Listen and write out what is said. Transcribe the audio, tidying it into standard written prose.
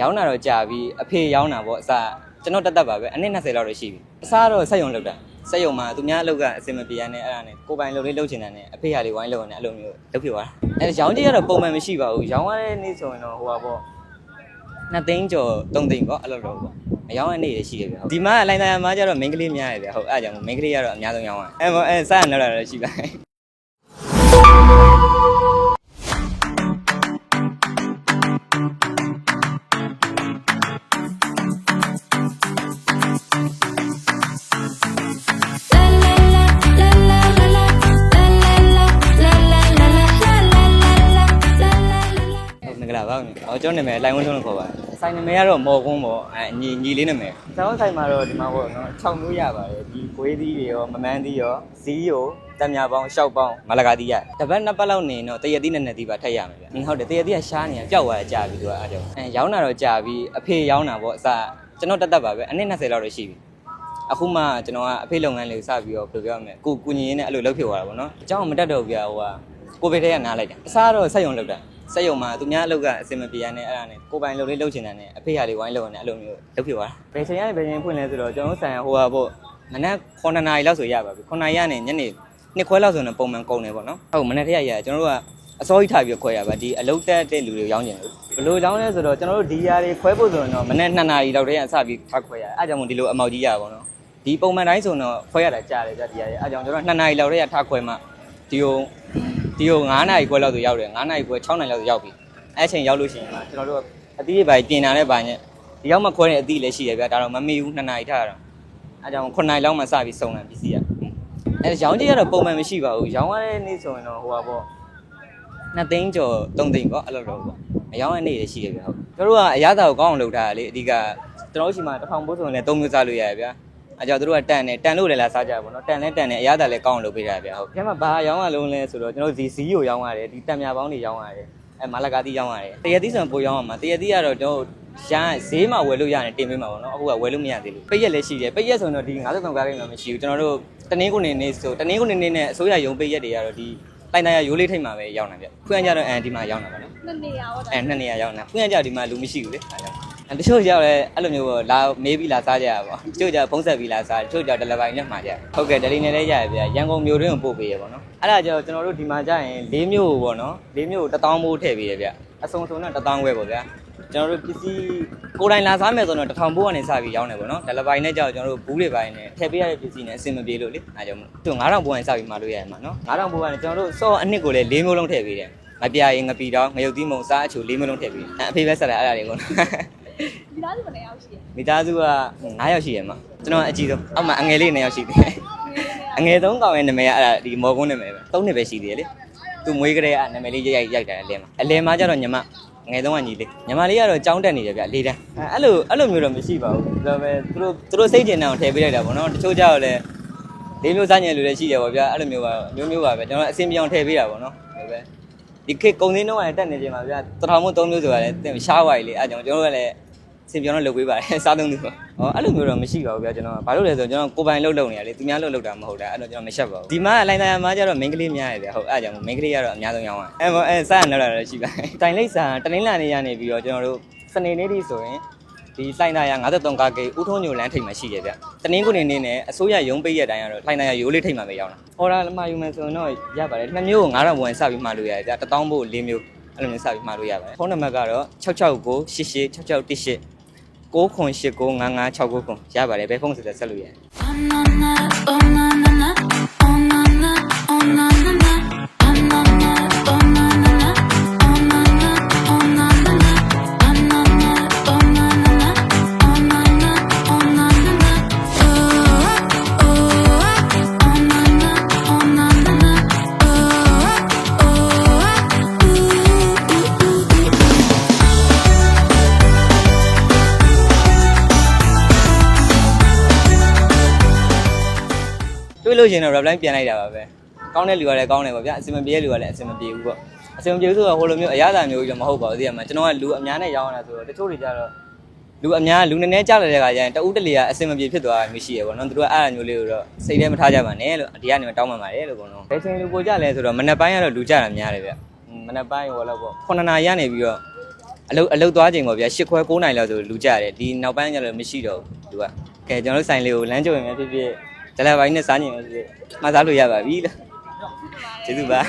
ရောင်းတာတော့ကြာပြီအဖေရောင်းတာပေါ့အစားကျွန်တော်တက်ပါပဲအနည်း20လောက်တော့ရှိပြီအစားတော့ဆက်ယုံလောက်တာဆက်ယုံမှာသူများအလုပ်ကအစင်မပြေရနဲ့အဲ့ဒါနဲ့ကိုပိုင်လုပ်လေးလုပ်ချင်တယ်နဲ့အဖေဟာလေးဝိုင်းလုပ်နေအဲ့လိုမျိုးလုပ်ဖြစ်သွားတာအဲ့ရောင်းကြီးကတော့ပုံမှန်မရှိပါဘူးရောင်းရတဲ့နေ့ဆိုရင်တော့ဟိုပါပေါ့2သိန်းကျော်3သိန်းပေါ့အဲ့လိုတော့ပေါ့အရောင်းရတဲ့နေ့တွေရှိတယ်ဗျဒီမှာလိုင်းသားမှာကျတော့မိန်းကလေးများတယ်ဗျဟုတ်အဲ့ကြောင့်မိန်းကလေးကတော့အများဆုံးရောင်းရအဲ့စားရလောက်တာတော့ရှိပါတယ်ကျွန်တော်နာမည်လိုင်ဝန်းထုံးလို့ခေါ်ပါတယ်။ဆိုင်နာမည်ကတော့မော်ကွန်းပေါ့ညီလေးနာမည်။ကျွန်တော်ဆိုင်မှာတော့ဒီမှာပေါ့နော်6မျိုးရပါတယ်။ဒီကွေးသီးတွေရောမမန်းသီးရောဇီးရောတက်မြပေါင်းရှောက်ပေါင်းမလကာသီးရ။တစ်ပတ်2ပတ်လောက်နေတော့တရသီးနဲ့သီးပါထက်ရမယ်ဗျ။ဟုတ်တယ်တရသီးကရှားနေတာပျောက်သွားကြပြီသူကအားကြောင့်ရောင်းတာတော့ကြာပြီအဖေရောင်းတာပေါ့အစားကျွန်တော်တက်ပါပဲအနည်း20လောက်တော့ရှိပြီ။အခုမှကျွန်တော်ကအဖေလုပ်ငန်းလေးစပြီးတော့ဘယ်လိုပြောရမလဲကိုညီရင်းနဲ့အဲ့လိုလုပ်ဖြစ်သွားတာပေါ့နော်။အเจ้าမတက်တော့ဗျာဟိုကကိုဘေးထဲကနားလိုက်တာ။အစားတော့ဆက်ယုံလုပ်တာဆက်ယုံမှာသူများအလုပ်ကအစင်မပြေရနဲ့အဲ့ဒါနဲ့ကိုပိုင်လုပ်လေးလုပ်ချင်တယ်နဲ့အဖေဟာလေးဝိုင်းလုပ်နေအဲ့လိုမျိုးလုပ်ဖြစ်သွားတာဘယ်ချိန်ကနေဘယ်ချိန်ဖွင့်လဲဆိုတော့ကျွန်တော်ဆိုင်ဟိုဟာပေါ့မနက်9နာရီလောက်ဆိုရပါပြီ9နာရီကနေညနေ2ခွဲလောက်ဆိုရင်ပုံမှန်ကုန်တယ်ပေါ့နော်ဟုတ်မနက်ထက်ရကျွန်တော်တို့ကအစောကြီးထားပြီးခွဲရပါဒီအလုပ်တက်တဲ့လူတွေရောင်းကျင်လို့ဘယ်လိုရောင်းလဲဆိုတော့ကျွန်တော်တို့ဒီຢာတွေခွဲဖို့ဆိုရင်တော့မနက်2နာရီလောက်တည်းကစပြီးထားခွဲရအဲ့ကြောင့်မို့ဒီလိုအမောက်ကြီးရပါပေါ့နော်ဒီပုံမှန်တိုင်းဆိုတော့ခွဲရတာကြားတယ်ကြာဒီຢာတွေအဲ့ကြောင့်ကျွန်တော်2နာရီလောက်တည်းကထားခွဲမှဒီကို9နာရီခွဲလောက်ဆိုရောက်တယ်9နာရီခွဲ6နာရီလောက်ဆိုရောက်ပြီအဲ့ချိန်ရောက်လို့ရှိရင်ကျွန်တော်တို့အသီးတွေပါပြင်တာနဲ့ပါညက်ဒီရောက်မှခွဲတဲ့အသီးလည်းရှိတယ်ဗျာဒါတော့မမေ့ဘူး2နာရီထားတာအဲ့ကြောင့်9နာရီလောက်မှစပြီးစုံတယ်ပစ္စည်းကအဲ့ရောင်းကြီးကတော့ပုံမှန်မရှိပါဘူးရောင်းရတဲ့နေ့ဆိုရင်တော့ဟိုပါပေါ့2သိန်းကျော်3သိန်းပေါ့အဲ့လိုတော့ပေါ့အရောင်းတဲ့နေ့လည်းရှိတယ်ဗျာဟုတ်တို့ကအရသာကိုကောင်းအောင်လုပ်ထားတာလေအဓိကကျွန်တော်တို့ရှိမှ1000ပိုးဆိုရင်လည်း3မျိုးစားလို့ရတယ်ဗျာအဲ့ကြောင့်တို့ကတန်လို့လည်းလာစားကြပါဘောနော်တန်တယ်အရသာလည်းကောင်းအောင်လုပ်ပေးတာဗျာဟုတ်ကျမဘာရောင်းရလုံးလဲဆိုတော့ကျွန်တော်ဒီဇီးကိုရောင်းရတယ်ဒီတန်မြပေါင်းတွေရောင်းရတယ်မလာကာသီးရောင်းရတယ်တရသီးဆိုရင်ပိုရောင်းအောင်မှာတရသီးကတော့ကျွန်တော်ရမ်းဈေးမှာဝယ်လို့ရတယ်တင်ပေးမှာပေါ့နော်အခုကဝယ်လို့မရသေးဘူးပိတ်ရက်လည်းရှိတယ်ပိတ်ရက်ဆိုရင်တော့ဒီ53ကားကိန်းတော့မရှိဘူးကျွန်တော်တို့တနင်္ဂနွေနေ့ဆိုတနင်္ဂနွေနေ့နဲ့အစိုးရရုံးပိတ်ရက်တွေကတော့ဒီတိုင်တိုင်ရိုးလေးထိတ်မှာပဲရောင်းတာဗျဖွင့်ကြတော့ဒီမှာရောင်းတာပါနော်2နေရာဟုတ်တယ်2နေရာရောင်းတာဖွင့်ကြဒီမှာလူမရှိဘူးလေအားကြောင့်တချို့ကြောက်လဲအဲ့လိုမျိုးပေါ့လာမေးပြီးလာစားကြရပါတချို့ကြောက်ဖုံးဆက်ပြီးလာစားတချို့ကြောက်ဒလပိုင်းနဲ့မှာကြဟုတ်ကဲ့ဒလီနဲ့လည်းရရဗျရန်ကုန်မြို့တွင်းကိုပို့ပေးရပေါ့နော်အဲ့ဒါကြောင့်ကျွန်တော်တို့ဒီမှာကြရင်၄မျိုးပေါ့နော်၄မျိုး1000မိုးထည့်ပေးရဗျအစုံစုံနဲ့1000ခွဲပေါ့ဗျာကျွန်တော်တို့ပစ္စည်းကိုယ်တိုင်လာစားမယ်ဆိုတော့1000ပိုးကနေစပြီးရောင်းတယ်ပေါ့နော်ဒလပိုင်းနဲ့ကြောက်ကျွန်တော်တို့ဘူးတွေပိုင်းနဲ့ထည့်ပေးရတဲ့ပစ္စည်းနဲ့အဆင်မပြေလို့လေအားကြောင့်သူ9000ပိုးကနေစပြီးမှာလို့ရရမှာနော်9000ပိုးကနေကျွန်တော်တို့စောအနှစ်ကိုလည်း၄မျိုးလုံးထည့်ပေးတယ်မပြရင်ငပီတောင်းငရုတ်သီးမုံစားအချို၄မျိုးလုံးထည့်ပေးအဖေပဲဆက်တာအဲ့ဒါတွေကိုမိသားစုဘယ်နှယောက်ရှိလဲမိသားစုက9ယောက်ရှိရမှာကျွန်တော်အကြီးဆုံးအောက်မှာအငယ်လေး2ယောက်ရှိတယ်အငယ်ဆုံးကောင်ရဲ့နာမည်ကအဲ့ဒါဒီမော်ကွန်းနာမည်ပဲ3နှစ်ပဲရှိသေးတယ်လေသူမွေးကလေးကနာမည်လေးရိုက်တယ်အလဲမှာကျတော့ညီမငယ်ဆုံးကညီလေးညီမလေးကတော့ကြောင်းတက်နေတယ်ဗျ၄တန်းအဲ့လိုမျိုးတော့မရှိပါဘူးဒါပေမဲ့သူတို့စိတ်ကျင်တဲ့အောင်ထည့်ပေးလိုက်တာပေါ့နော်တချို့ကြတော့လည်း၄မျိုးစားညံလူလည်းရှိတယ်ပေါ့ဗျာအဲ့လိုမျိုးပါမျိုးပါပဲကျွန်တော်အဆင်ပြေအောင်ထည့်ပေးတာပေါ့နော်ဒါပဲဒီခေတ်ကုန်စင်းတော့ကတက်နေကြမှာဗျာ1000မို့3မျိုးဆိုတာလည်းရှားသွားပြီလေအဲ့ကြောင့်ကျွန်တော်တို့ကလည်းစင်ပြောင်းတော့လုပ်ပေးပါတယ်စားသုံးသူပေါ့ဟောအဲ့လိုမျိုးတော့မရှိပါဘူးဗျာကျွန်တော်ဘာလို့လဲဆိုတော့ကျွန်တော်ကိုပိုင်လုပ်နေရလေသူများလုပ်တာမဟုတ်တာအဲ့တော့ကျွန်တော်မရှက်ပါဘူးဒီမှာလိုင်းသားမှာကျတော့မိန်းကလေးများရဗျာဟုတ်အဲ့ကြောင့်မိန်းကလေးကတော့အများဆုံးရောင်းရစားရလောက်တာတော့ရှိပါတယ်တိုင်လိပ်စာတနင်္လာနေ့ကနေပြီးတော့ကျွန်တော်တို့စနေနေ့ဒီဆိုရင်ဒီလိုင်းသားရ53ကားကိဦးထုံးညိုလန်းထိတ်မှာရှိရဗျာတနင်္ဂနွေနေ့နဲ့အစိုးရရုံးပိတ်ရက်တိုင်းကတော့လိုင်းသားရရိုးလေးထိတ်မှာပဲရောင်းတာဟောတာမှာယူမယ်ဆိုရင်တော့ရပါတယ်2မျိုးကို9000ဝင်စပြီးမှာလို့ရတယ်ဗျာ1000ဖို့4မျိုးအဲ့လိုမျိုးစပြီးမှာလို့ရပါတယ်ဖုန်းနံပါတ်ကတော့6698888 908955699ရပါတယ်ဘယ်ဖုန်းဆက်လို့ရတယ်တွေ့လို့ရှင်တော့ reply ပြန်လိုက်တာပါပဲကောင်းတဲ့လူကလည်းကောင်းတယ်ပေါ့ဗျာအဆင်မပြေတဲ့လူကလည်းအဆင်မပြေဘူးပေါ့အဆင်မပြေဘူးဆိုတော့ဟိုလိုမျိုးအရသာမျိုးကြီးတော့မဟုတ်ပါဘူးသိရမှာကျွန်တော်ကလူအများနဲ့ရောင်းရတာဆိုတော့တချို့တွေကြတော့ လူအများလူနည်းနည်းကြားလာတဲ့ခါကျရင်တဦးတလေကအစင်မပြေဖြစ်သွားမျိုးရှိရပေါ့နော်သူတို့အဲ့အမျိုးလေးကိုတော့စိတ်ထဲမထားကြပါနဲ့လို့ဒီကနေတောင်းပန်ပါတယ်လို့ပေါ့နော်ဘယ်ချိန်လူကိုကြလဲဆိုတော့မနက်ပိုင်းကတော့လူကြတာများတယ်ဗျမနက်ပိုင်းဟောလောက်ပေါ့9နာရီကနေပြီးတော့အလုတ်သွားချိန်ပေါ့ဗျာ10ခွဲ9နာရီလောက်ဆိုလူကြတယ်ဒီနောက်ပိုင်းကျတော့မရှိတော့ဘူးသူကကဲကျွန်တော်တို့ဆိုင်လေးကိုလမ်းကြုံရင်ဖြစ်ဖြစ်ဒလပိုင်းနဲ့စားနေမယ်ဖြစ်ဖြစ်မှားစားလို့ရပါပြီလို့ကျေးဇူးပါ